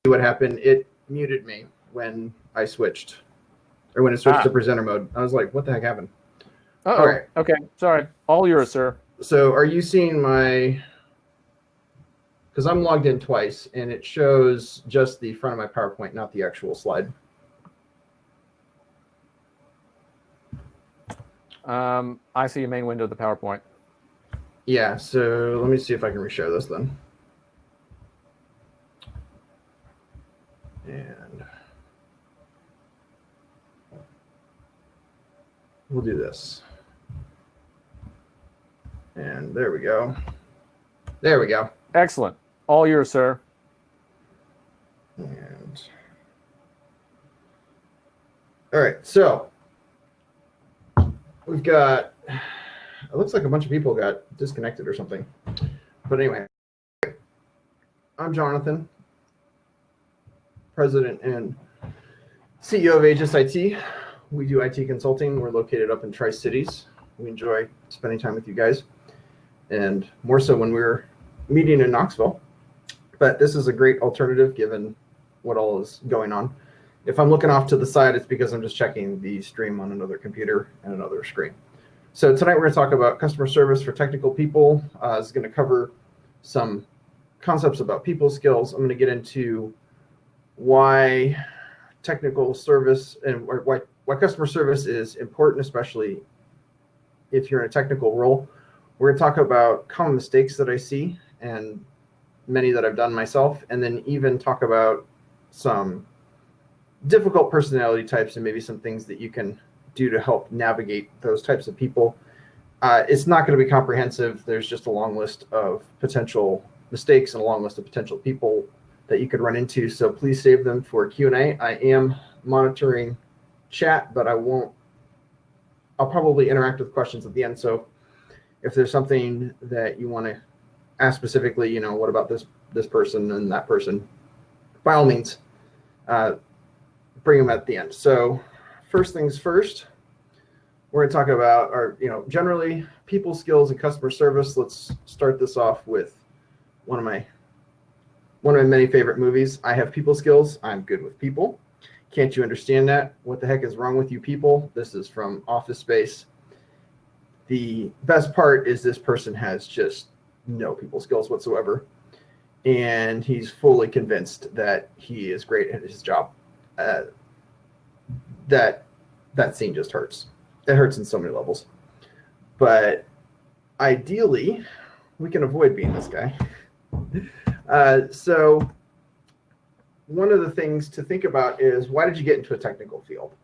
what happened. It muted me when I switched, or when it switched to presenter mode. I was like, what the heck happened? All right. Okay. Sorry. All yours, sir. So are you seeing my, because I'm logged in twice and it shows just the front of my PowerPoint, not the actual slide. I see a main window of the PowerPoint. Yeah, so let me see if I can reshare this then. And we'll do this. And there we go. There we go. Excellent. All yours, sir. And all right, so we've got, it looks like a bunch of people got disconnected or something. But anyway, I'm Jonathan, President and CEO of Aegis IT. We do IT consulting. We're located up in Tri-Cities. We enjoy spending time with you guys, and more so when we're meeting in Knoxville. But this is a great alternative given what all is going on. If I'm looking off to the side, it's because I'm just checking the stream on another computer and another screen. So tonight we're going to talk about customer service for technical people. It's going to cover some concepts about people skills. I'm going to get into why technical service and why customer service is important, especially if you're in a technical role. We're going to talk about common mistakes that I see and many that I've done myself, and then even talk about some difficult personality types and maybe some things that you can do to help navigate those types of people. It's not going to be comprehensive. There's just a long list of potential mistakes and a long list of potential people that you could run into. So please save them for Q&A. I am monitoring chat, but I'll probably interact with questions at the end. So if there's something that you want to ask specifically, you know, what about this person and that person, by all means, bring them at the end. So first things first, we're going to talk about our, generally people skills and customer service. Let's start this off with one of my many favorite movies. I have people skills. I'm good with people. Can't you understand that? What the heck is wrong with you people? This is from Office Space. The best part is this person has just no people skills whatsoever, and he's fully convinced that he is great at his job. That scene just hurts. It hurts in so many levels. But ideally, we can avoid being this guy. So one of the things to think about is, why did you get into a technical field?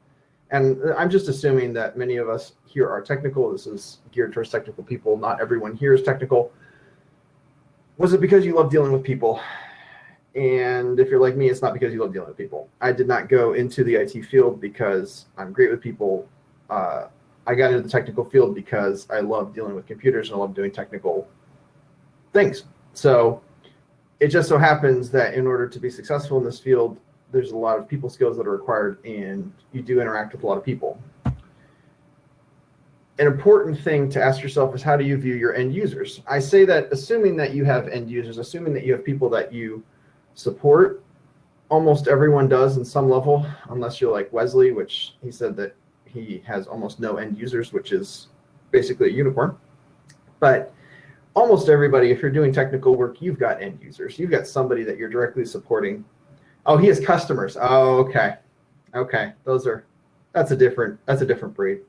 And I'm just assuming that many of us here are technical. This is geared towards technical people. Not everyone here is technical. Was it because you love dealing with people? And if you're like me, it's not because you love dealing with people. I did not go into the IT field because I'm great with people. I got into the technical field because I love dealing with computers and I love doing technical things. So it just so happens that in order to be successful in this field, there's a lot of people skills that are required, and you do interact with a lot of people. An important thing to ask yourself is, how do you view your end users? I say that assuming that you have end users, assuming that you have people that you support. Almost everyone does in some level, unless you're like Wesley, which he said that he has almost no end users, which is basically a unicorn. But almost everybody, if you're doing technical work, you've got end users. You've got somebody that you're directly supporting. Oh, he has customers. Oh, okay. Okay. That's a different breed.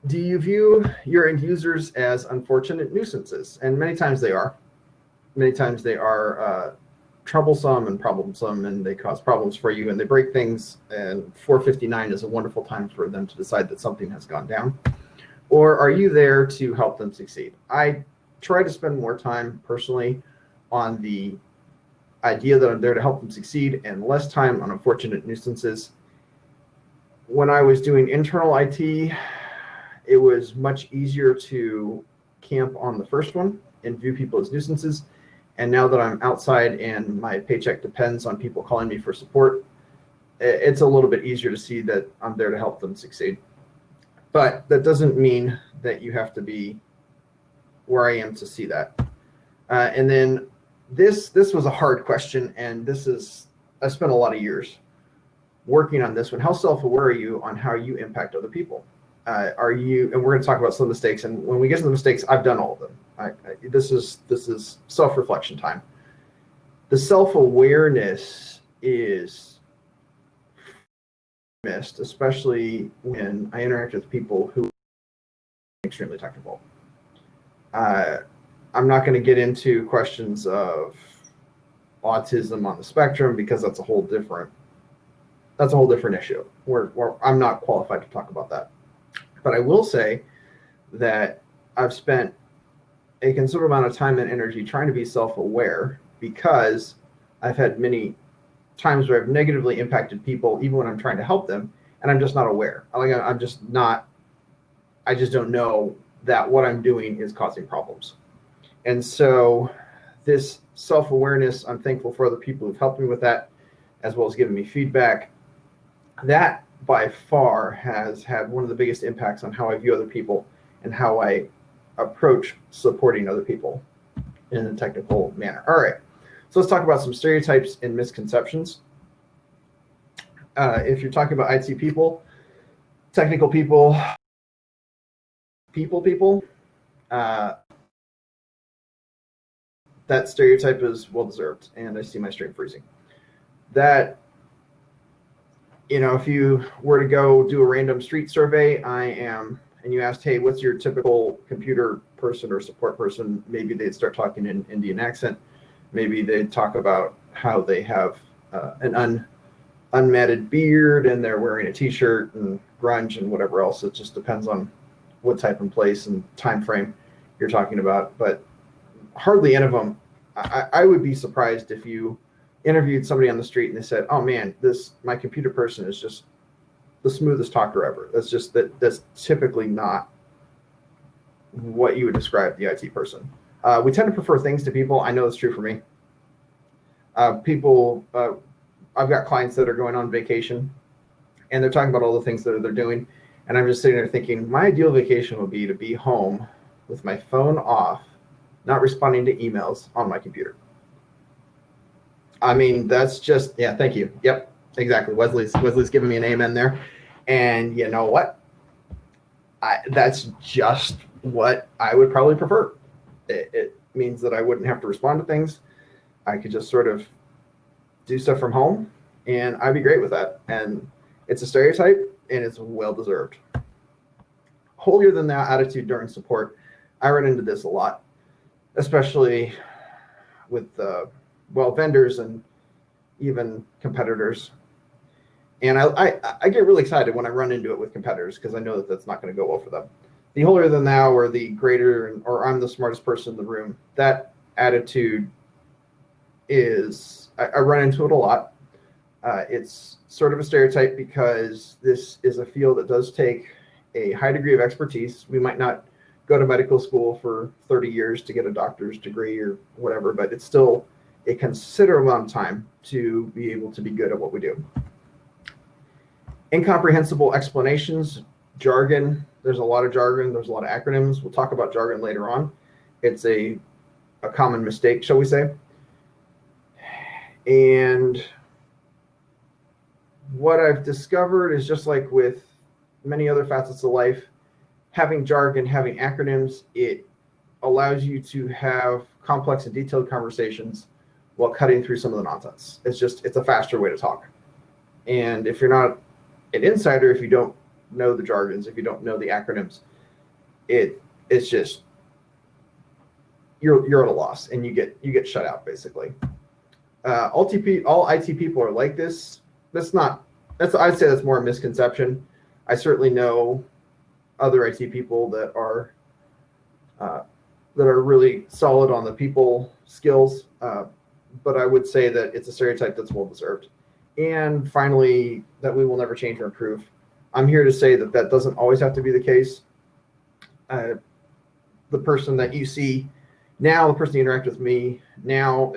Do you view your end users as unfortunate nuisances? And many times they are. Many times they are troublesome and problemsome, and they cause problems for you, and they break things, and 4:59 is a wonderful time for them to decide that something has gone down. Or are you there to help them succeed? I try to spend more time personally on the idea that I'm there to help them succeed and less time on unfortunate nuisances. When I was doing internal IT, it was much easier to camp on the first one and view people as nuisances. And now that I'm outside and my paycheck depends on people calling me for support, it's a little bit easier to see that I'm there to help them succeed. But that doesn't mean that you have to be where I am to see that. And then this was a hard question, and I spent a lot of years working on this one. How self-aware are you on how you impact other people? Are you, and we're going to talk about some mistakes, and when we get to the mistakes, I've done all of them. This is self-reflection time. The self-awareness is missed, especially when I interact with people who are extremely technical. I'm not going to get into questions of autism on the spectrum because that's a whole different issue. I'm not qualified to talk about that. But I will say that I've spent a considerable amount of time and energy trying to be self-aware, because I've had many times where I've negatively impacted people even when I'm trying to help them, and I'm just not aware. I just don't know that what I'm doing is causing problems. And so this self-awareness, I'm thankful for other people who've helped me with that, as well as giving me feedback. That by far has had one of the biggest impacts on how I view other people and how I approach supporting other people in a technical manner. All right, so let's talk about some stereotypes and misconceptions. If you're talking about IT people, technical people, that stereotype is well-deserved, and I see my stream freezing. That, if you were to go do a random street survey, and you asked, hey, what's your typical computer person or support person? Maybe they'd start talking in Indian accent. Maybe they'd talk about how they have an unmatted beard and they're wearing a t-shirt and grunge and whatever else. It just depends on what type and place and time frame you're talking about. But hardly any of them. I would be surprised if you interviewed somebody on the street and they said, oh man, my computer person is just the smoothest talker ever. That's typically not what you would describe the IT person. We tend to prefer things to people. I know it's true for me. I've got clients that are going on vacation and they're talking about all the things that they're doing. And I'm just sitting there thinking, my ideal vacation would be to be home with my phone off, not responding to emails on my computer. I mean, that's just, yeah, thank you. Yep, exactly. Wesley's giving me an amen there. And you know what? That's just what I would probably prefer. It means that I wouldn't have to respond to things. I could just sort of do stuff from home, and I'd be great with that. And it's a stereotype, and it's well-deserved. Holier than thou attitude during support. I run into this a lot, especially with vendors and even competitors. And I get really excited when I run into it with competitors because I know that that's not going to go well for them. The holier than thou, or the greater, or I'm the smartest person in the room, that attitude is, I run into it a lot. It's sort of a stereotype because this is a field that does take a high degree of expertise. We might not go to medical school for 30 years to get a doctor's degree or whatever, but it's still a considerable amount of time to be able to be good at what we do. Incomprehensible explanations, jargon. There's a lot of jargon. There's a lot of acronyms. We'll talk about jargon later on. It's a common mistake, shall we say. And what I've discovered is, just like with many other facets of life, having jargon, having acronyms, it allows you to have complex and detailed conversations while cutting through some of the nonsense. It's a faster way to talk. And if you're not an insider, if you don't know the jargons, if you don't know the acronyms, it's just, you're at a loss, and you get shut out basically. All IT people are like this. I'd say that's more a misconception. I certainly know other IT people that are really solid on the people skills, but I would say that it's a stereotype that's well deserved. And finally, that we will never change or improve. I'm here to say that that doesn't always have to be the case. The person that you see now, the person you interact with me now,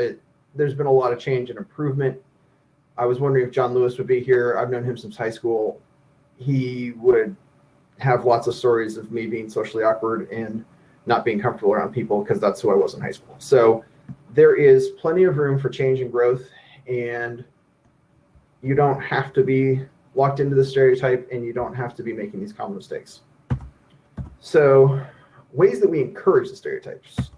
there's been a lot of change and improvement. I was wondering if John Lewis would be here. I've known him since high school. He would have lots of stories of me being socially awkward and not being comfortable around people, because that's who I was in high school. So there is plenty of room for change and growth, and you don't have to be locked into the stereotype, and you don't have to be making these common mistakes. So ways that we encourage the stereotypes: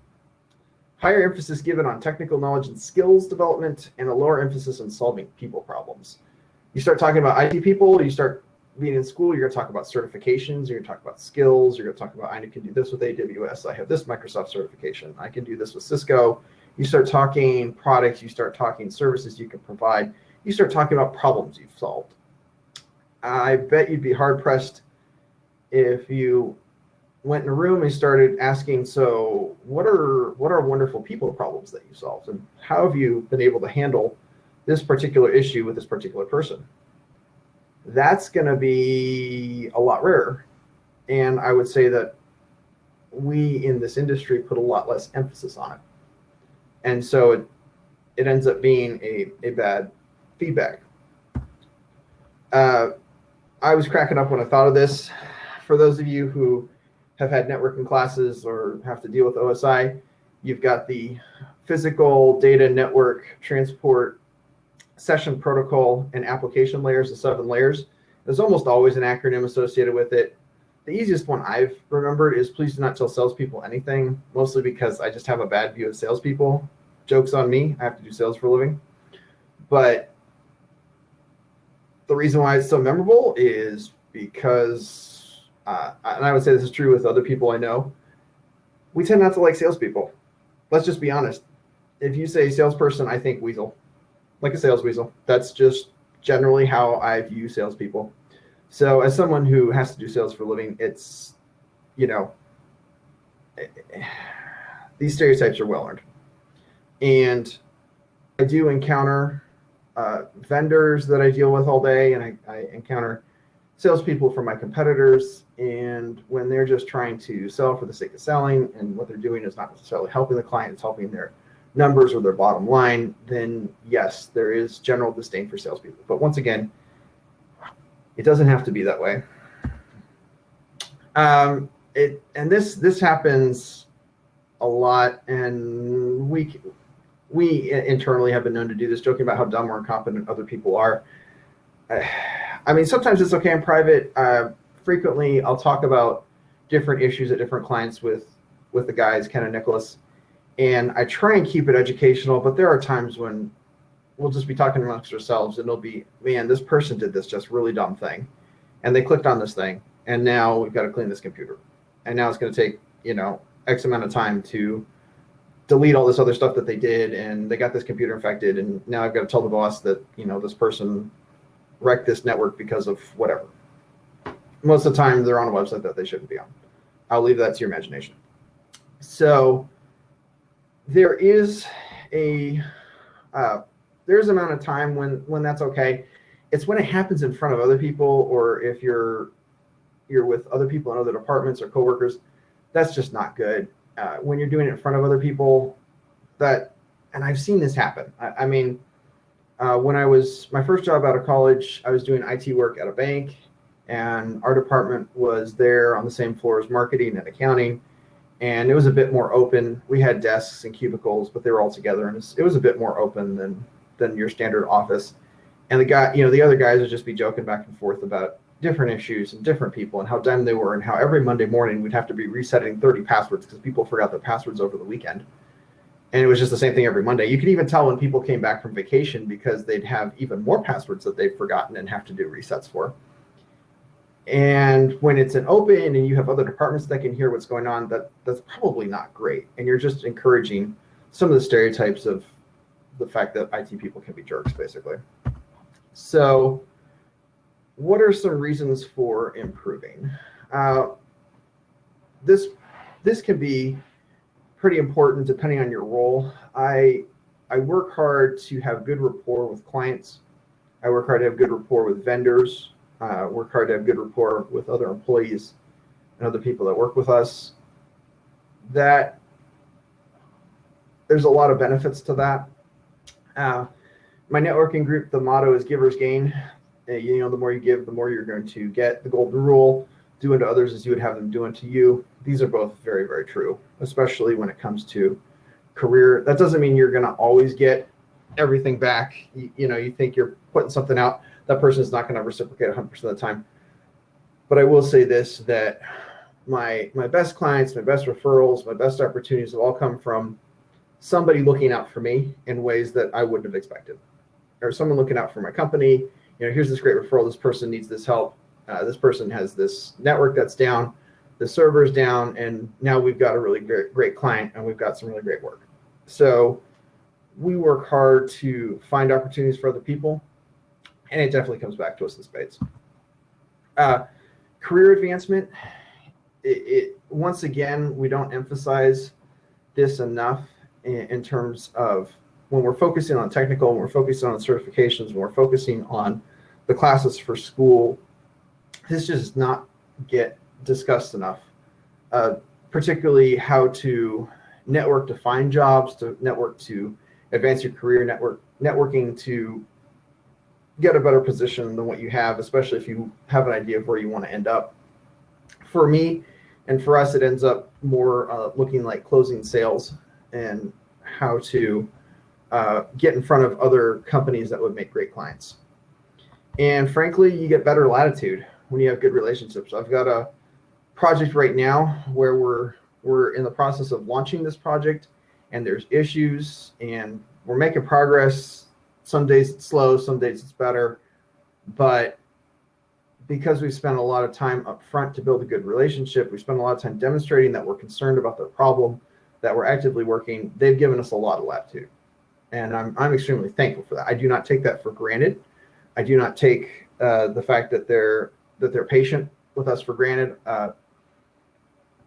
higher emphasis given on technical knowledge and skills development, and a lower emphasis on solving people problems. You start talking about IT people, you start being in school, you're going to talk about certifications, you're going to talk about skills, you're going to talk about, I can do this with AWS, I have this Microsoft certification, I can do this with Cisco. You start talking products, you start talking services you can provide, you start talking about problems you've solved. I bet you'd be hard pressed if you went in a room and started asking, so what are wonderful people problems that you solved, and how have you been able to handle this particular issue with this particular person? That's going to be a lot rarer. And I would say that we in this industry put a lot less emphasis on it. And so it ends up being a bad feedback. I was cracking up when I thought of this. For those of you who have had networking classes or have to deal with OSI, you've got the physical data network transport session protocol and application layers, the 7 layers. There's almost always an acronym associated with it. The easiest one I've remembered is please do not tell salespeople anything, mostly because I just have a bad view of salespeople. Joke's on me, I have to do sales for a living. But the reason why it's so memorable is because, and I would say this is true with other people I know, we tend not to like salespeople. Let's just be honest. If you say salesperson, I think weasel. Like a sales weasel. That's just generally how I view salespeople. So as someone who has to do sales for a living, it's, these stereotypes are well earned. And I do encounter vendors that I deal with all day, and I encounter salespeople from my competitors. And when they're just trying to sell for the sake of selling, and what they're doing is not necessarily helping the client, it's helping their numbers or their bottom line, then yes, there is general disdain for salespeople. But once again, it doesn't have to be that way. And this happens a lot, and we internally have been known to do this, joking about how dumb or incompetent other people are. I mean, sometimes it's okay in private. Frequently, I'll talk about different issues at different clients with the guys, Ken and Nicholas. And I try and keep it educational, but there are times when we'll just be talking amongst ourselves, and it'll be, man, this person did this just really dumb thing, and they clicked on this thing, and now we've got to clean this computer, and now it's going to take X amount of time to delete all this other stuff that they did, and they got this computer infected, and now I've got to tell the boss that this person wrecked this network because of whatever. Most of the time, they're on a website that they shouldn't be on. I'll leave that to your imagination. So there is there's an amount of time when that's okay. It's when it happens in front of other people, or if you're with other people in other departments or coworkers, that's just not good. When you're doing it in front of other people, and I've seen this happen. I mean, when I was my first job out of college, I was doing IT work at a bank, and our department was there on the same floor as marketing and accounting. And it was a bit more open. We had desks and cubicles, but they were all together, and it was a bit more open than your standard office. And the other guys would just be joking back and forth about different issues and different people and how dumb they were, and how every Monday morning we'd have to be resetting 30 passwords because people forgot their passwords over the weekend. And it was just the same thing every Monday. You could even tell when people came back from vacation because they'd have even more passwords that they've forgotten and have to do resets for. And when it's an open and you have other departments that can hear what's going on, that's probably not great. And you're just encouraging some of the stereotypes of the fact that IT people can be jerks, basically. So what are some reasons for improving? This can be pretty important depending on your role. I work hard to have good rapport with clients. I work hard to have good rapport with vendors. Work hard to have good rapport with other employees and other people that work with us. That there's a lot of benefits to that. My networking group, the motto is givers gain. The more you give, the more you're going to get. The golden rule, do unto others as you would have them do unto you. These are both very, very true, especially when it comes to career. That doesn't mean you're going to always get everything back. You think you're putting something out, that person is not going to reciprocate 100% of the time. But I will say this, that my best clients, my best referrals, my best opportunities have all come from somebody looking out for me in ways that I wouldn't have expected, or someone looking out for my company. Here's this great referral. This person needs this help. This person has this network that's down, the server's down, and now we've got a really great client, and we've got some really great work. So we work hard to find opportunities for other people, and it definitely comes back to us in spades. Career advancement, once again, we don't emphasize this enough in terms of when we're focusing on technical, when we're focusing on certifications, when we're focusing on the classes for school. This does not get discussed enough, particularly how to network to find jobs, to network to advance your career, networking to get a better position than what you have, especially if you have an idea of where you want to end up. For me and for us, it ends up more looking like closing sales and how to get in front of other companies that would make great clients. And frankly, you get better latitude when you have good relationships. I've got a project right now where we're in the process of launching this project, and there's issues, and we're making progress. Some days it's slow, some days it's better, but because we've spent a lot of time up front to build a good relationship, we spend a lot of time demonstrating that we're concerned about their problem, that we're actively working. They've given us a lot of latitude, and I'm extremely thankful for that. I do not take that for granted. I do not take the fact that they're patient with us for granted.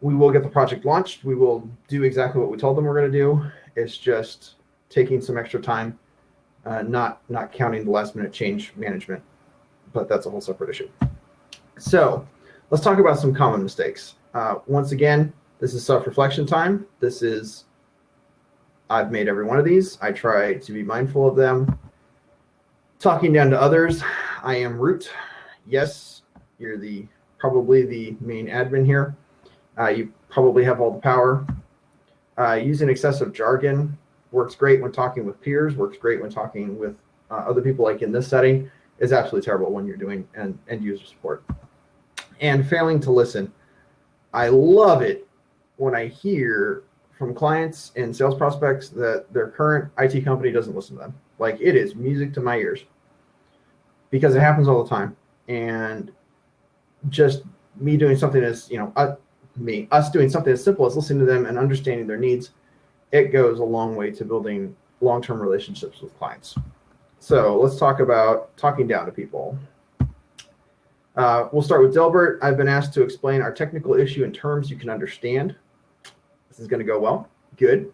We will get the project launched. We will do exactly what we told them we're going to do. It's just taking some extra time, not counting the last minute change management, but that's a whole separate issue. So let's talk about some common mistakes. Once again, this is self-reflection time. I've made every one of these. I try to be mindful of them. Talking down to others, I am root. Yes, you're probably the main admin here. You probably have all the power. Using excessive jargon works great when talking with peers, works great when talking with other people, like in this setting, is absolutely terrible when you're doing end user support. And failing to listen. I love it when I hear from clients and sales prospects that their current IT company doesn't listen to them. Like, it is music to my ears, because it happens all the time. And just me doing something as, us doing something as simple as listening to them and understanding their needs, it goes a long way to building long-term relationships with clients. So let's talk about talking down to people. We'll start with Dilbert. I've been asked to explain our technical issue in terms you can understand. This is going to go well. Good.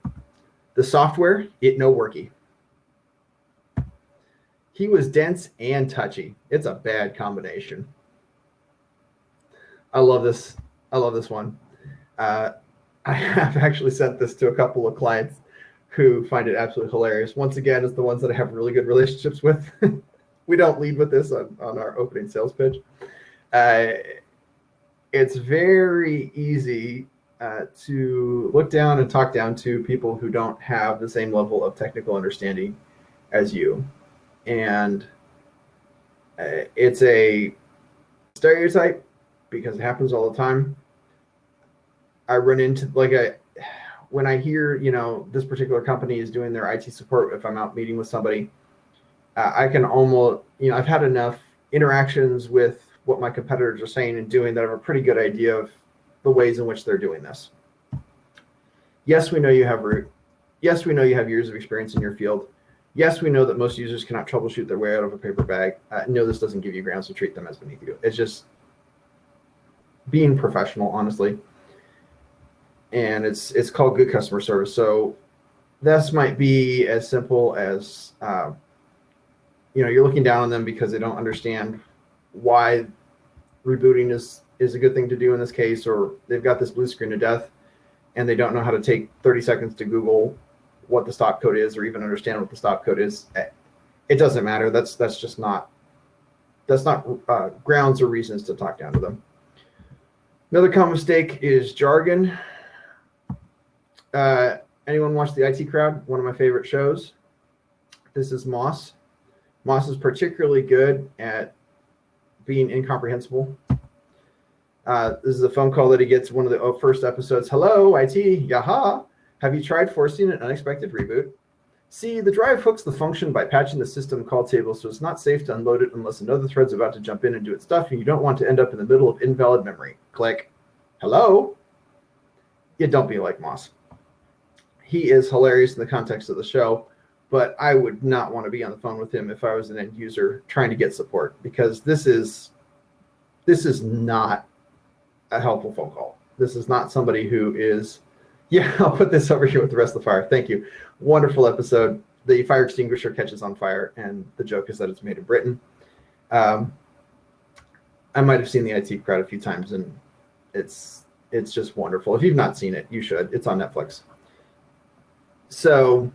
The software, it no worky. He was dense and touchy. It's a bad combination. I love this. I love this one. I have actually sent this to a couple of clients who find it absolutely hilarious. Once again, it's the ones that I have really good relationships with. We don't lead with this on our opening sales pitch. It's very easy to look down and talk down to people who don't have the same level of technical understanding as you. And it's a stereotype because it happens all the time. I run into, when I hear, this particular company is doing their IT support, if I'm out meeting with somebody, I can almost, I've had enough interactions with what my competitors are saying and doing that I have a pretty good idea of the ways in which they're doing this. Yes, we know you have root. Yes, we know you have years of experience in your field. Yes, we know that most users cannot troubleshoot their way out of a paper bag. No, this doesn't give you grounds to treat them as beneath you. It's just being professional, honestly. And it's called good customer service. So this might be as simple as, you're looking down on them because they don't understand why rebooting is a good thing to do in this case, or they've got this blue screen of death and they don't know how to take 30 seconds to Google what the stop code is or even understand what the stop code is. It doesn't matter. That's not grounds or reasons to talk down to them. Another common mistake is jargon. Anyone watch the IT Crowd? One of my favorite shows. This is Moss. Moss is particularly good at being incomprehensible. This is a phone call that he gets one of the first episodes. Hello, IT. Yaha. Have you tried forcing an unexpected reboot? See, the drive hooks the function by patching the system call table, so it's not safe to unload it unless another thread's about to jump in and do its stuff, and you don't want to end up in the middle of invalid memory. Click. Hello? Yeah, don't be like Moss. He is hilarious in the context of the show, but I would not want to be on the phone with him if I was an end user trying to get support, because this is not a helpful phone call. This is not somebody who is, yeah, I'll put this over here with the rest of the fire. Thank you. Wonderful episode. The fire extinguisher catches on fire, and the joke is that it's made in Britain. I might have seen the IT Crowd a few times, and it's just wonderful. If you've not seen it, you should. It's on Netflix. So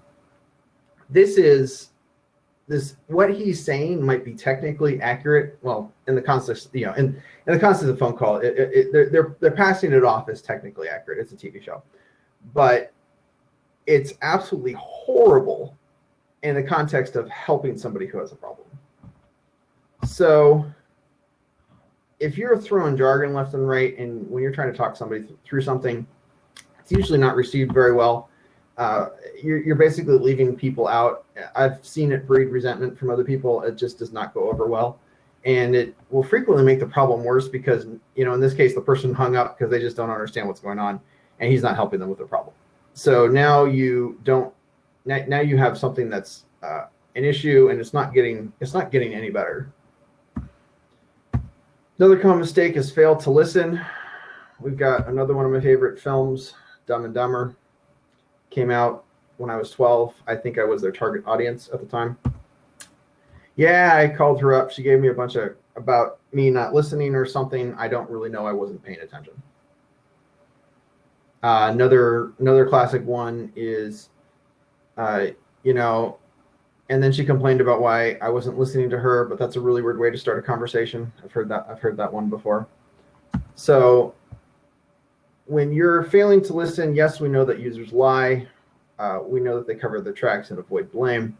what he's saying might be technically accurate. Well, in the context, in the context of the phone call, they're passing it off as technically accurate. It's a TV show, but it's absolutely horrible in the context of helping somebody who has a problem. So if you're throwing jargon left and right, and when you're trying to talk somebody through something, it's usually not received very well. You're basically leaving people out. I've seen it breed resentment from other people. It just does not go over well. And it will frequently make the problem worse because, in this case, the person hung up because they just don't understand what's going on, and he's not helping them with their problem. So now you have something that's an issue, and it's not getting any better. Another common mistake is fail to listen. We've got another one of my favorite films, Dumb and Dumber. Came out when I was 12. I think I was their target audience at the time. Yeah, I called her up. She gave me a bunch about me not listening or something. I don't really know. I wasn't paying attention. Another classic one is, and then she complained about why I wasn't listening to her, but that's a really weird way to start a conversation. I've heard that one before. So when you're failing to listen, yes, we know that users lie. We know that they cover their tracks and avoid blame.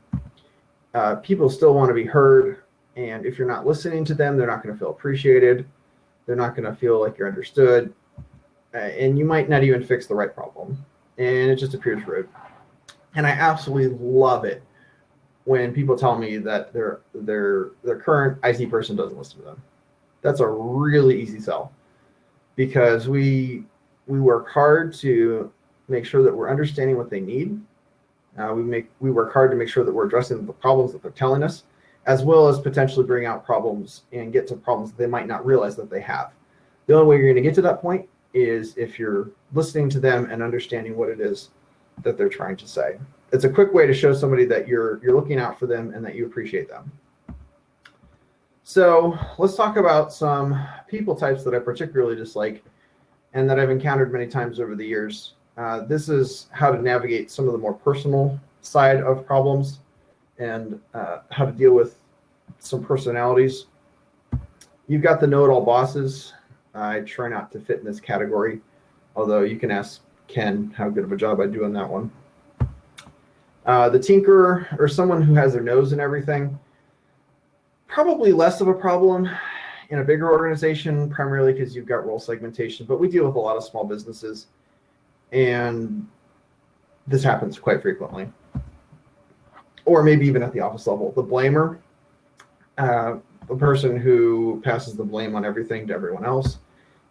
People still want to be heard, and if you're not listening to them, they're not going to feel appreciated. They're not going to feel like you're understood, and you might not even fix the right problem, and it just appears rude. And I absolutely love it when people tell me that their current IT person doesn't listen to them. That's a really easy sell, because we work hard to make sure that we're understanding what they need. We work hard to make sure that we're addressing the problems that they're telling us, as well as potentially bring out problems and get to problems that they might not realize that they have. The only way you're going to get to that point is if you're listening to them and understanding what it is that they're trying to say. It's a quick way to show somebody that you're looking out for them and that you appreciate them. So let's talk about some people types that I particularly dislike and that I've encountered many times over the years. This is how to navigate some of the more personal side of problems and how to deal with some personalities. You've got the know-it-all bosses. I try not to fit in this category, although you can ask Ken how good of a job I do on that one. The tinkerer, or someone who has their nose in everything, probably less of a problem in a bigger organization, primarily because you've got role segmentation, but we deal with a lot of small businesses, and this happens quite frequently. Or maybe even at the office level. The blamer, the person who passes the blame on everything to everyone else,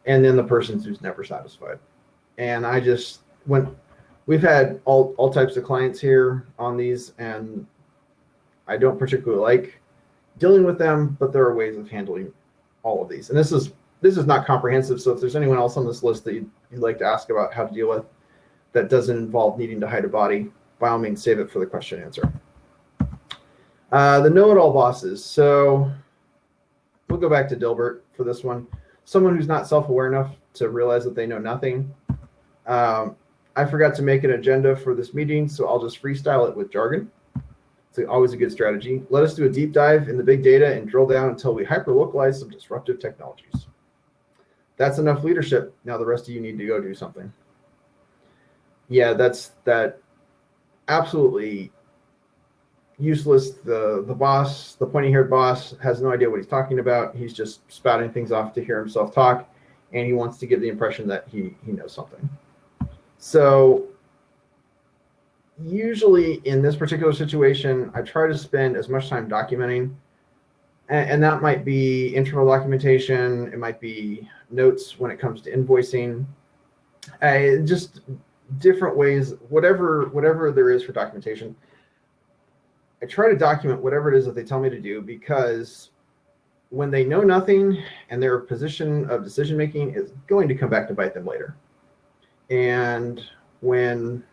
and then the person who's never satisfied. And we've had all types of clients here on these, and I don't particularly like dealing with them, but there are ways of handling all of these. And this is not comprehensive, so if there's anyone else on this list that you'd like to ask about how to deal with that doesn't involve needing to hide a body, by all means, save it for the question and answer. The know-it-all bosses. So we'll go back to Dilbert for this one. Someone who's not self-aware enough to realize that they know nothing. I forgot to make an agenda for this meeting, so I'll just freestyle it with jargon. It's always a good strategy. Let us do a deep dive in the big data and drill down until we hyper-localize some disruptive technologies. That's enough leadership. Now the rest of you need to go do something. Yeah, that absolutely useless. The boss, the pointy-haired boss, has no idea what he's talking about. He's just spouting things off to hear himself talk, and he wants to give the impression that he knows something. So usually in this particular situation, I try to spend as much time documenting, and that might be internal documentation, it might be notes when it comes to invoicing, just different ways, whatever there is for documentation. I try to document whatever it is that they tell me to do, because when they know nothing and their position of decision making is going to come back to bite them later. And when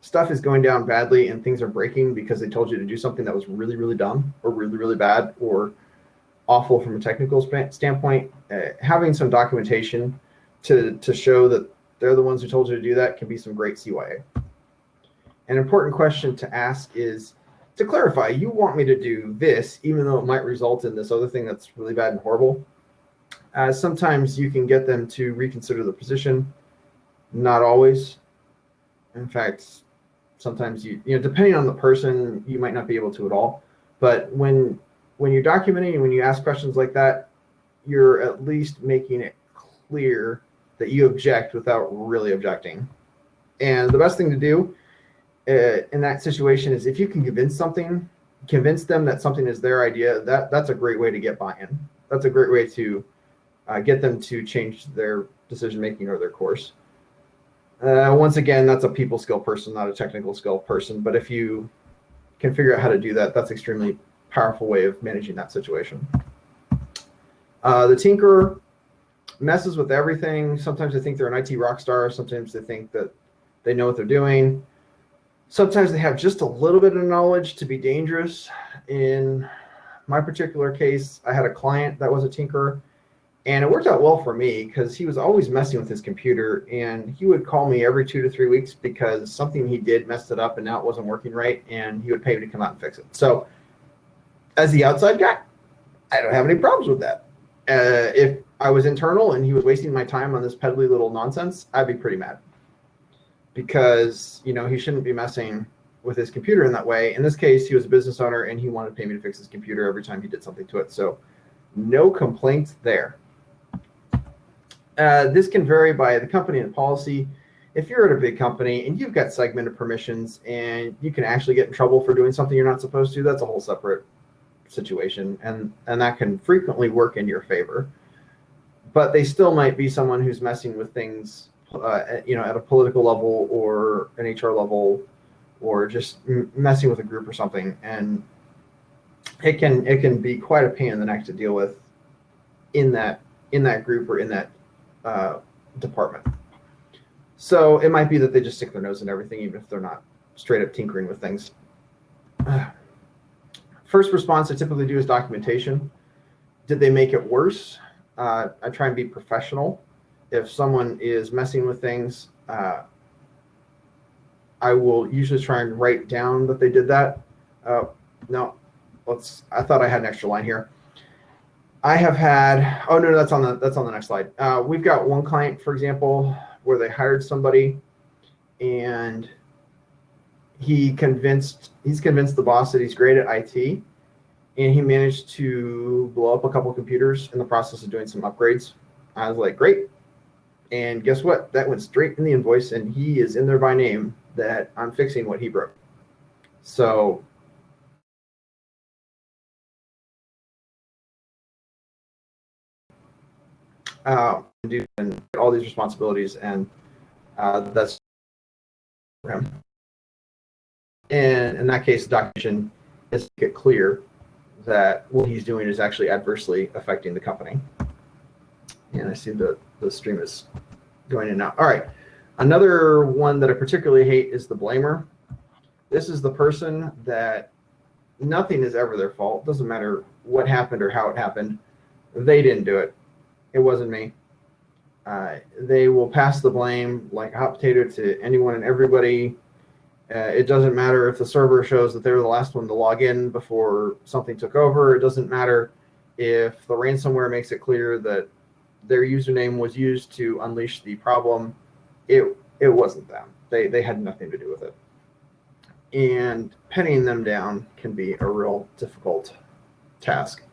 stuff is going down badly and things are breaking because they told you to do something that was really, really dumb or really, really bad or awful from a technical standpoint, having some documentation to show that they're the ones who told you to do that can be some great CYA. An important question to ask is to clarify, you want me to do this, even though it might result in this other thing that's really bad and horrible. Sometimes you can get them to reconsider the position, not always. In fact, sometimes you know, depending on the person, you might not be able to at all. But when you're documenting and when you ask questions like that, you're at least making it clear that you object without really objecting. And the best thing to do in that situation is, if you can convince them that something is their idea, that's a great way to get buy-in. That's a great way to get them to change their decision making or their course. Once again, that's a people skill person, not a technical skill person. But if you can figure out how to do that, that's an extremely powerful way of managing that situation. The tinkerer messes with everything. Sometimes they think they're an IT rock star. Sometimes they think that they know what they're doing. Sometimes they have just a little bit of knowledge to be dangerous. In my particular case, I had a client that was a tinkerer, and it worked out well for me because he was always messing with his computer, and he would call me every 2 to 3 weeks because something he did messed it up and now it wasn't working right, and he would pay me to come out and fix it. So as the outside guy, I don't have any problems with that. If I was internal and he was wasting my time on this peddly little nonsense, I'd be pretty mad, because you know, he shouldn't be messing with his computer in that way. In this case, he was a business owner and he wanted to pay me to fix his computer every time he did something to it. So no complaints there. This can vary by the company and policy. If you're at a big company and you've got segmented permissions and you can actually get in trouble for doing something you're not supposed to, that's a whole separate situation, and that can frequently work in your favor. But they still might be someone who's messing with things, you know, at a political level or an HR level, or just messing with a group or something, and it can be quite a pain in the neck to deal with in that group or in that department. So it might be that they just stick their nose in everything, even if they're not straight up tinkering with things. First response I typically do is documentation. Did they make it worse? I try and be professional. If someone is messing with things, I will usually try and write down that they did that. No, I thought I had an extra line here. I have had, oh no, that's on the next slide. We've got one client, for example, where they hired somebody, and he's convinced the boss that he's great at IT, and he managed to blow up a couple computers in the process of doing some upgrades. I was like, great. And guess what? That went straight in the invoice, and he is in there by name that I'm fixing what he broke. So do and all these responsibilities, and that's for him. And in that case, the documentation is to get clear that what he's doing is actually adversely affecting the company. And I see the stream is going in now. All right. Another one that I particularly hate is the blamer. This is the person that nothing is ever their fault. Doesn't matter what happened or how it happened. They didn't do it. It wasn't me. They will pass the blame like a hot potato to anyone and everybody. It doesn't matter if the server shows that they were the last one to log in before something took over. It doesn't matter if the ransomware makes it clear that their username was used to unleash the problem. It wasn't them. They had nothing to do with it. and penning them down can be a real difficult task.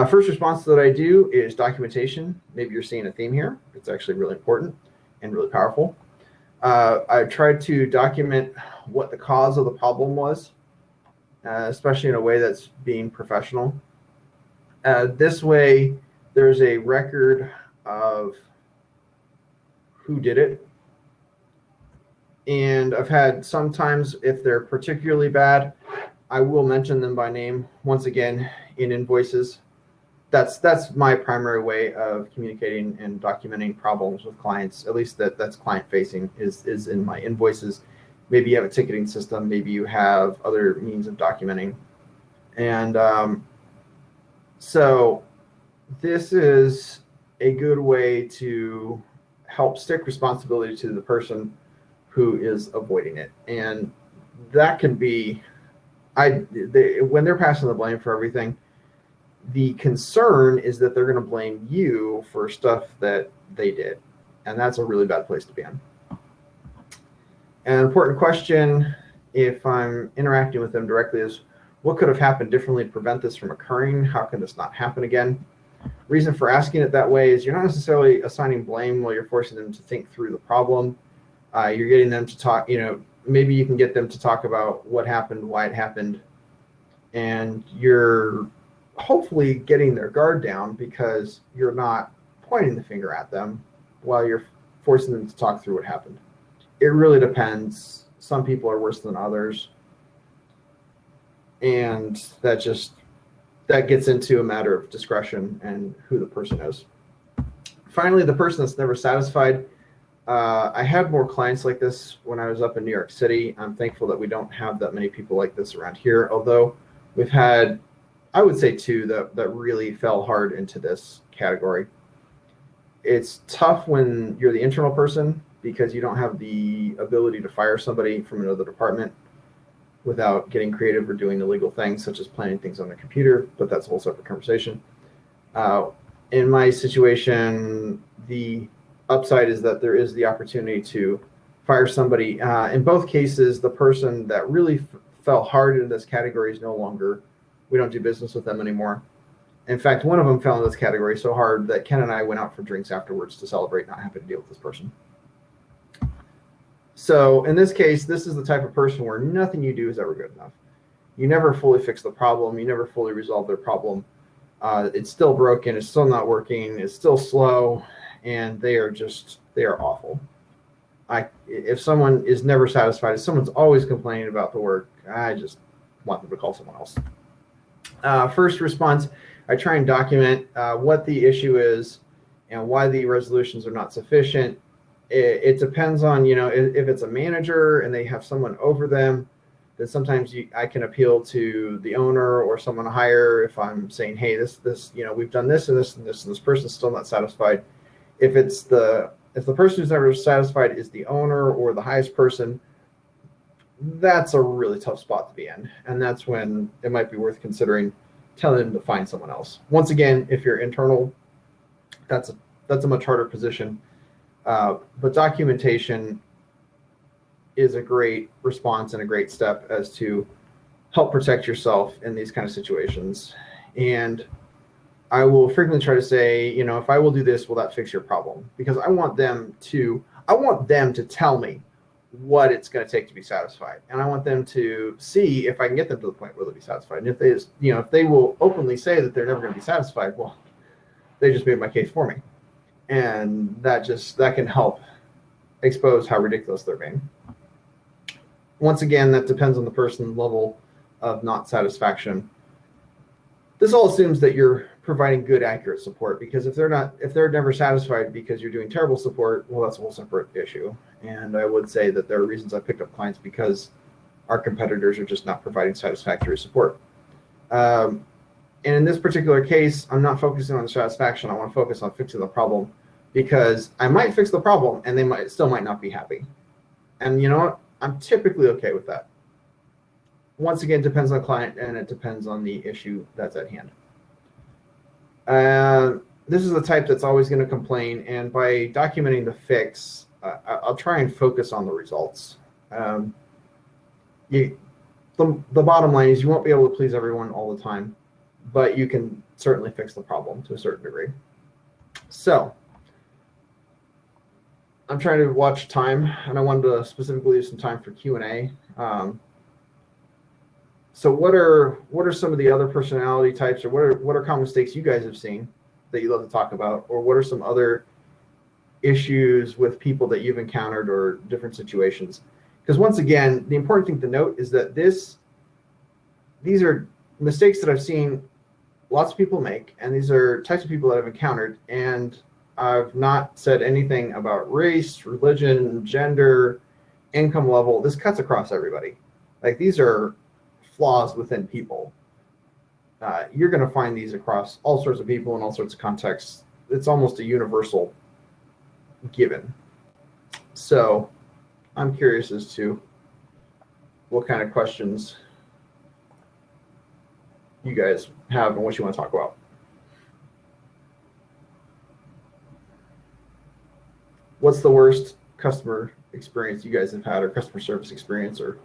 First response that I do is documentation. Maybe you're seeing a theme here. It's actually really important and really powerful. I tried to document what the cause of the problem was, especially in a way that's being professional. This way, there's a record of who did it. And I've had sometimes, if they're particularly bad, I will mention them by name once again in invoices. That's my primary way of communicating and documenting problems with clients. At least that's client facing is in my invoices. Maybe you have a ticketing system. Maybe you have other means of documenting. And so this is a good way to help stick responsibility to the person who is avoiding it. And that can be, when they're passing the blame for everything, the concern is that they're going to blame you for stuff that they did. And that's a really bad place to be in. An important question, if I'm interacting with them directly, is what could have happened differently to prevent this from occurring? How can this not happen again? Reason for asking it that way is you're not necessarily assigning blame while you're forcing them to think through the problem. You're getting them to talk, maybe you can get them to talk about what happened, why it happened, and you're hopefully getting their guard down because you're not pointing the finger at them while you're forcing them to talk through what happened. It really depends. Some people are worse than others. And that gets into a matter of discretion and who the person is. Finally, the person that's never satisfied. I had more clients like this when I was up in New York City. I'm thankful that we don't have that many people like this around here, although we've had, I would say, two that really fell hard into this category. It's tough when you're the internal person because you don't have the ability to fire somebody from another department without getting creative or doing illegal things, such as planning things on the computer, but that's a whole separate conversation. In my situation, the upside is that there is the opportunity to fire somebody. In both cases, the person that really fell hard into this category is no longer, we don't do business with them anymore. In fact, one of them fell in this category so hard that Ken and I went out for drinks afterwards to celebrate not having to deal with this person. So in this case, this is the type of person where nothing you do is ever good enough. You never fully fix the problem. You never fully resolve their problem. It's still broken. It's still not working. It's still slow. And they are awful. If someone is never satisfied, if someone's always complaining about the work, I just want them to call someone else. First response, I try and document what the issue is and why the resolutions are not sufficient. It depends on, if it's a manager and they have someone over them, then sometimes I can appeal to the owner or someone higher if I'm saying, hey, this, we've done this and this and this, and this person's still not satisfied. If the person who's never satisfied is the owner or the highest person, that's a really tough spot to be in. And that's when it might be worth considering telling them to find someone else. Once again, if you're internal, that's a much harder position. But documentation is a great response and a great step as to help protect yourself in these kind of situations. And I will frequently try to say, if I will do this, will that fix your problem? Because I want them to tell me what it's going to take to be satisfied. And I want them to see if I can get them to the point where they'll be satisfied. And if they will openly say that they're never going to be satisfied, well, they just made my case for me. And that can help expose how ridiculous they're being. Once again, that depends on the person's level of not satisfaction. This all assumes that you're providing good, accurate support, because if they're never satisfied because you're doing terrible support, well, that's a whole separate issue. And I would say that there are reasons I picked up clients because our competitors are just not providing satisfactory support. And in this particular case, I'm not focusing on the satisfaction. I want to focus on fixing the problem, because I might fix the problem and they still might not be happy. And you know what? I'm typically okay with that. Once again, it depends on the client and it depends on the issue that's at hand. This is the type that's always going to complain, and by documenting the fix, I'll try and focus on the results. the bottom line is you won't be able to please everyone all the time, but you can certainly fix the problem to a certain degree. So I'm trying to watch time, and I wanted to specifically leave some time for Q&A. So what are some of the other personality types, or what are common mistakes you guys have seen that you love to talk about, or what are some other issues with people that you've encountered or different situations? Because once again, the important thing to note is that these are mistakes that I've seen lots of people make, and these are types of people that I've encountered, and I've not said anything about race, religion, gender, income level. This cuts across everybody. Like, these are flaws within people. You're going to find these across all sorts of people in all sorts of contexts. It's almost a universal given. So I'm curious as to what kind of questions you guys have and what you want to talk about. What's the worst customer experience you guys have had, or customer service experience, or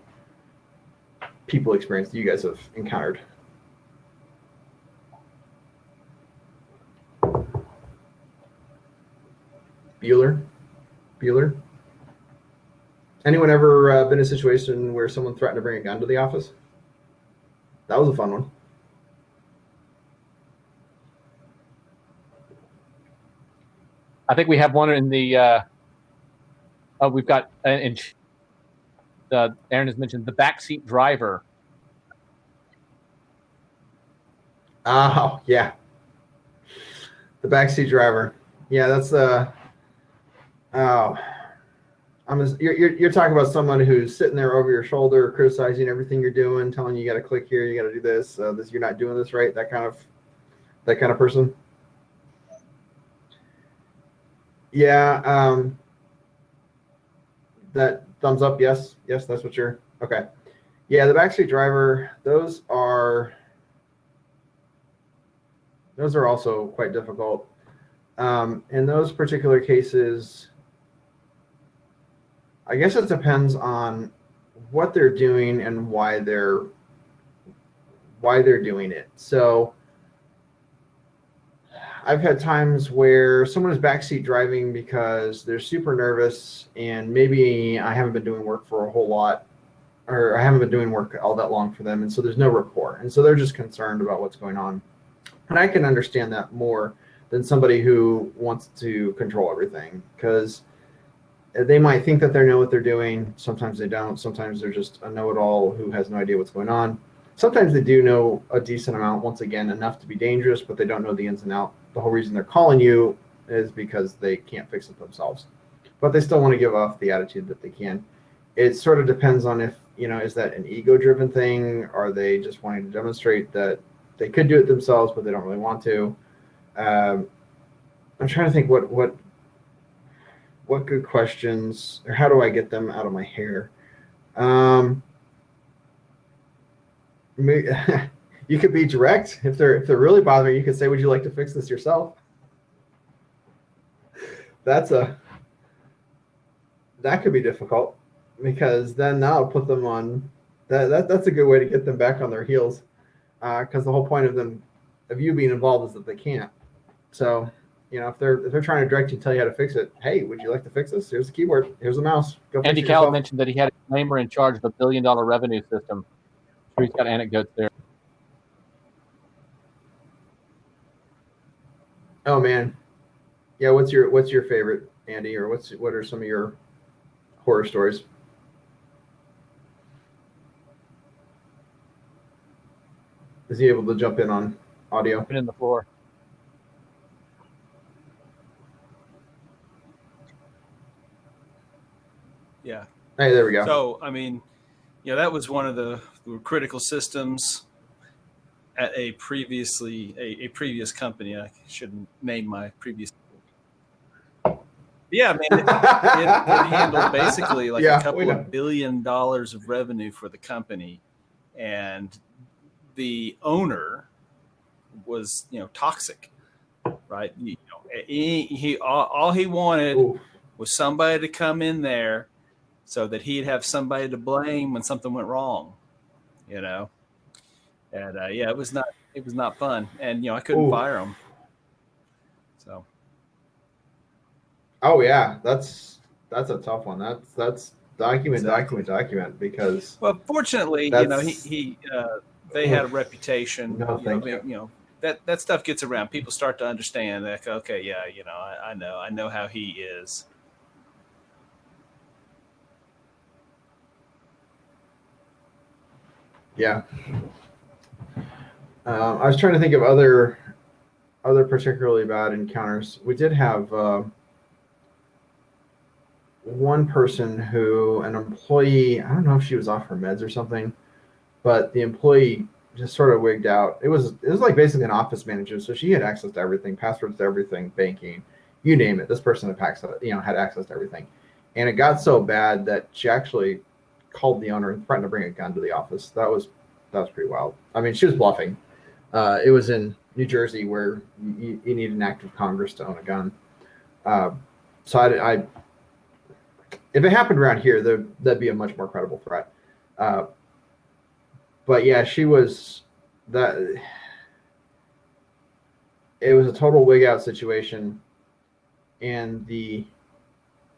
people experience that you guys have encountered? Bueller? Anyone ever been in a situation where someone threatened to bring a gun to the office? That was a fun one. I think we have one in the. We've got Aaron has mentioned the backseat driver. Oh yeah, the backseat driver. Yeah, that's you're talking about someone who's sitting there over your shoulder, criticizing everything you're doing, telling you got to click here, you got to do this, you're not doing this right. That kind of person. Yeah. That thumbs up. Yes, that's what you're. Okay. Yeah, the backseat driver. Those are also quite difficult. In those particular cases, I guess it depends on what they're doing and why they're doing it. So I've had times where someone is backseat driving because they're super nervous, and maybe I haven't been doing work for a whole lot, or I haven't been doing work all that long for them, and so there's no rapport, and so they're just concerned about what's going on. And I can understand that more than somebody who wants to control everything, because they might think that they know what they're doing. Sometimes they don't. Sometimes they're just a know-it-all who has no idea what's going on. Sometimes they do know a decent amount, once again, enough to be dangerous, but they don't know the ins and outs. The whole reason they're calling you is because they can't fix it themselves. But they still want to give off the attitude that they can. It sort of depends on if, is that an ego-driven thing? Are they just wanting to demonstrate that they could do it themselves, but they don't really want to? I'm trying to think what good questions, or how do I get them out of my hair? You could be direct. If they're really bothering you, could say, "Would you like to fix this yourself?" That could be difficult, because then that'll put them on. That's a good way to get them back on their heels, because the whole point of you being involved is that they can't. So, if they're trying to direct you and tell you how to fix it, hey, would you like to fix this? Here's the keyboard. Here's the mouse. Go fix Andy it Cal yourself. mentioned that he had a claimer in charge of a $1 billion revenue system. I'm sure he's got anecdotes there. Oh man, yeah. What's your favorite, Andy, or what are some of your horror stories? Is he able to jump in on audio? Been in the floor. Yeah. Hey, there we go. So, that was one of the critical systems at a previous company. I shouldn't name my previous. Yeah, it handled basically like a couple of $1 billion of revenue for the company, and the owner was, toxic, right? He all he wanted was somebody to come in there so that he'd have somebody to blame when something went wrong, you know. And yeah, it was not fun, and you know, I couldn't fire him. So. Oh yeah, that's a tough one. That's document because. Well, fortunately, you know, they had a reputation. No, you know, that stuff gets around. People start to understand that. Okay, yeah, you know, I know how he is. Yeah. I was trying to think of other particularly bad encounters. We did have one person an employee, I don't know if she was off her meds or something, but the employee just sort of wigged out. It was like basically an office manager, so she had access to everything, passwords to everything, banking, you name it. This person had access to everything, and it got so bad that she actually called the owner and threatened to bring a gun to the office. That was pretty wild. I mean, she was bluffing. It was in New Jersey where you need an act of Congress to own a gun. So I if it happened around here, that'd be a much more credible threat. But yeah, she was that. It was a total wig out situation, and the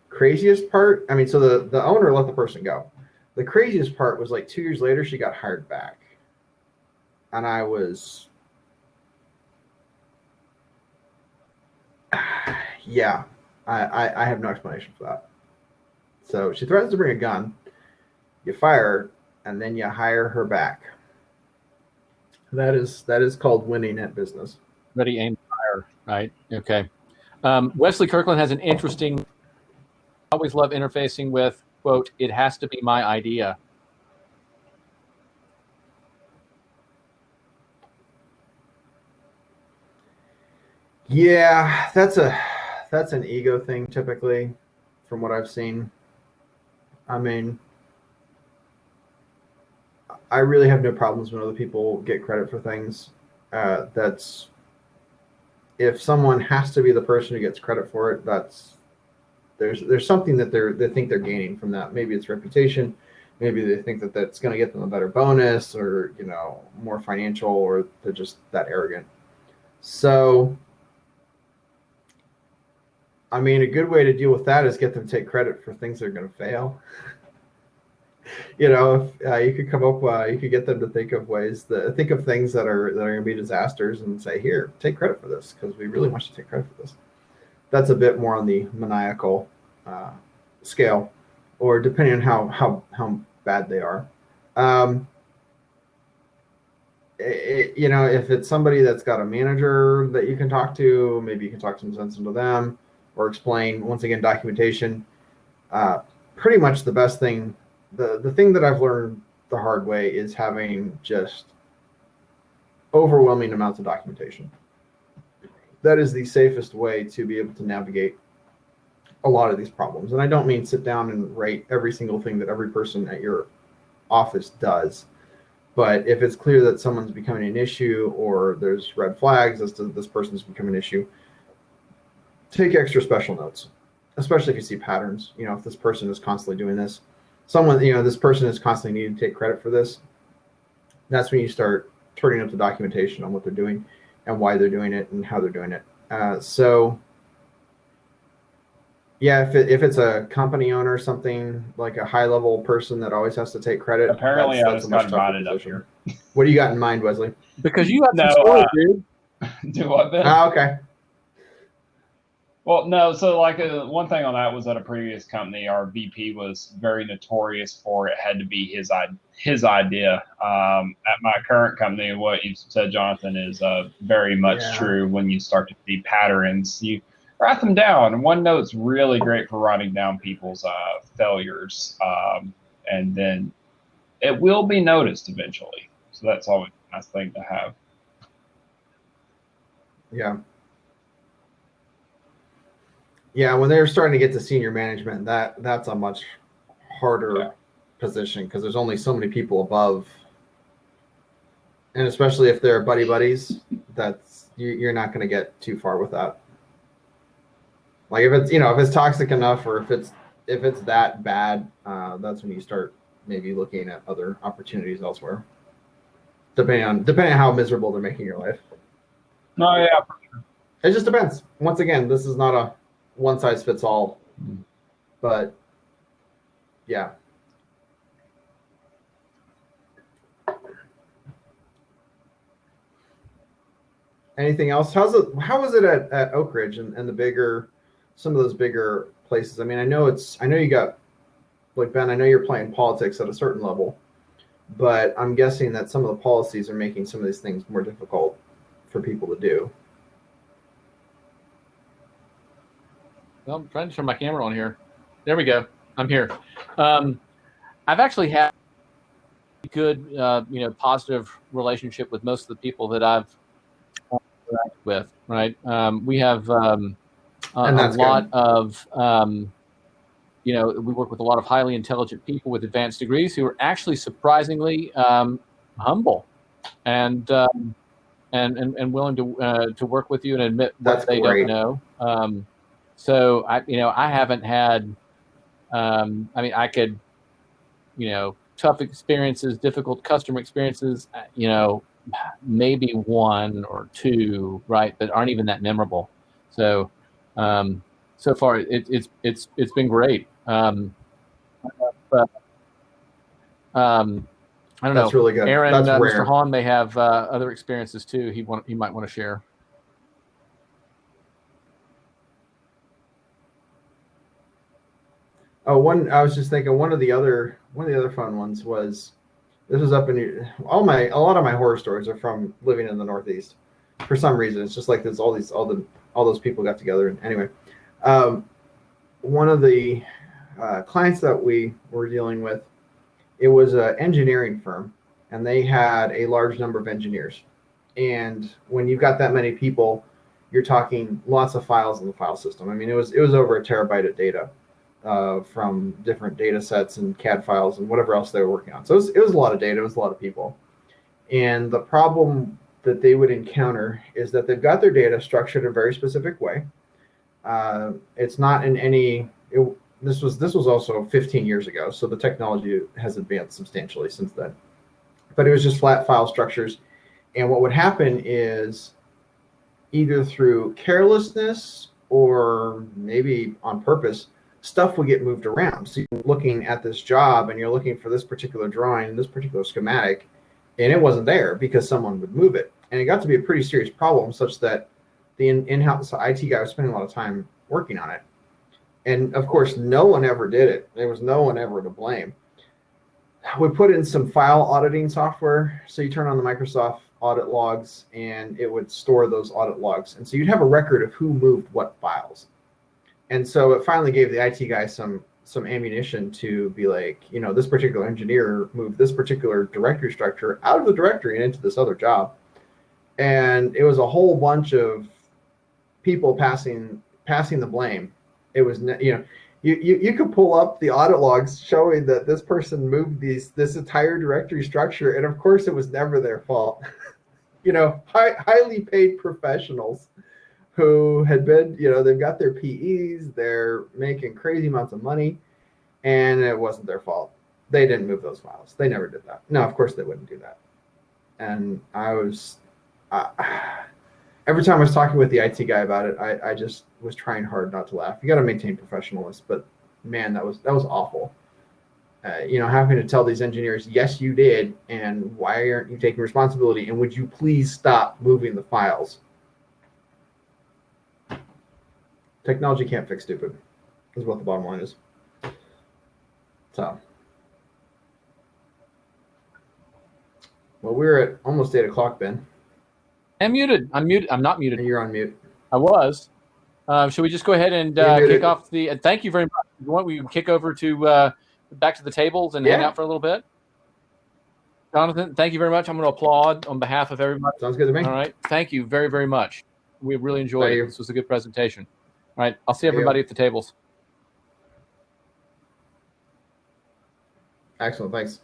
craziest part. I mean, so the owner let the person go. The craziest part was like 2 years later, she got hired back, and I was. Yeah, I have no explanation for that. So she threatens to bring a gun, you fire her, and then you hire her back. That is called winning at business. Ready, aim, fire. Right. Okay. Wesley Kirkland has an interesting. I always love interfacing with, quote, "It has to be my idea." Yeah, that's an ego thing typically, from what I've seen. I mean, I really have no problems when other people get credit for things. That's if someone has to be the person who gets credit for it. There's something that they think they're gaining from that. Maybe it's reputation. Maybe they think that that's going to get them a better bonus, or more financial, or they're just that arrogant. So, I mean, a good way to deal with that is get them to take credit for things that are going to fail. You could come up, you could get them to think of things that are going to be disasters and say, here, take credit for this because we really want you to take credit for this. That's a bit more on the maniacal scale, or depending on how bad they are. If it's somebody that's got a manager that you can talk to, maybe you can talk some sense into them, or explain, once again, documentation. Pretty much the best thing, the thing that I've learned the hard way is having just overwhelming amounts of documentation. That is the safest way to be able to navigate a lot of these problems. And I don't mean sit down and write every single thing that every person at your office does. But if it's clear that someone's becoming an issue, or there's red flags as to this person's becoming an issue, take extra special notes, especially if you see patterns. If this person is constantly doing this, this person is constantly needing to take credit for this, that's when you start turning up the documentation on what they're doing and why they're doing it and how they're doing it. So yeah, if it's a company owner or something, like a high level person that always has to take credit. Apparently I just got invited up here. What do you got in mind, Wesley? Because you have some stories, dude. Do what, Ben? Okay. Well, no. So one thing on that was at a previous company, our VP was very notorious for it had to be his idea. At my current company, what you said, Jonathan, is very much true. When you start to see patterns, you write them down. And OneNote's really great for writing down people's failures, and then it will be noticed eventually. So that's always a nice thing to have. Yeah. Yeah, when they're starting to get to senior management, that's a much harder position, because there's only so many people above, and especially if they're buddies, you're not going to get too far with that. Like if it's toxic enough, or if it's if it's that bad, that's when you start maybe looking at other opportunities elsewhere. Depending on how miserable they're making your life. No, yeah. It just depends. Once again, this is not a one size fits all, but yeah. Anything else? How is it at Oak Ridge and some of those bigger places? I mean, I know you got, like Ben, I know you're playing politics at a certain level, but I'm guessing that some of the policies are making some of these things more difficult for people to do. Well, I'm trying to turn my camera on here. There we go. I'm here. I've actually had a good, positive relationship with most of the people that I've interacted with. Right. We have a lot of, we work with a lot of highly intelligent people with advanced degrees who are actually surprisingly humble and willing to work with you and admit what they don't know. So I haven't had, I could, tough experiences, difficult customer experiences, maybe one or two, right, that aren't even that memorable. So, so far it's been great. But I don't know. That's really good. Aaron, That's rare. Mr. Hahn may have other experiences too. He might want to share. Oh, I was just thinking one of the other fun ones was, this was up in a lot of my horror stories are from living in the Northeast. For some reason, it's just like there's all those people got together. And anyway, one of the clients that we were dealing with, it was an engineering firm, and they had a large number of engineers. And when you've got that many people, you're talking lots of files in the file system. I mean, it was over 1 terabyte of data. From different data sets and CAD files and whatever else they were working on. So it was a lot of data, it was a lot of people. And the problem that they would encounter is that they've got their data structured in a very specific way. It's not in any, this was also 15 years ago, so the technology has advanced substantially since then. But it was just flat file structures. And what would happen is, either through carelessness or maybe on purpose, stuff would get moved around. So you're looking at this job and you're looking for this particular drawing, this particular schematic, and it wasn't there because someone would move it. And it got to be a pretty serious problem, such that the in-house IT guy was spending a lot of time working on it. And of course, no one ever did it. There was no one ever to blame. We put in some file auditing software. So you turn on the Microsoft audit logs and it would store those audit logs. And so you'd have a record of who moved what files. And so it finally gave the IT guy some ammunition to be like, this particular engineer moved this particular directory structure out of the directory and into this other job. And it was a whole bunch of people passing the blame. It was, you could pull up the audit logs showing that this person moved this entire directory structure, and of course it was never their fault. Highly paid professionals who had been, they've got their PEs, they're making crazy amounts of money, and it wasn't their fault. They didn't move those files. They never did that. No, of course they wouldn't do that. And every time I was talking with the IT guy about it, I just was trying hard not to laugh. You got to maintain professionalism, but man, that was awful. Having to tell these engineers, yes, you did, and why aren't you taking responsibility? And would you please stop moving the files? Technology can't fix stupid, is what the bottom line is. So, well, we're at almost 8 o'clock, Ben. I'm muted. I'm not muted. You're on mute. I was. Should we just go ahead and kick off the? Thank you very much. You want we kick over to back to the tables and hang out for a little bit? Jonathan, thank you very much. I'm going to applaud on behalf of everybody. Sounds good to me. All right. Thank you very, very much. We really enjoyed it. This was a good presentation. All right. I'll see everybody at the tables. Excellent. Thanks.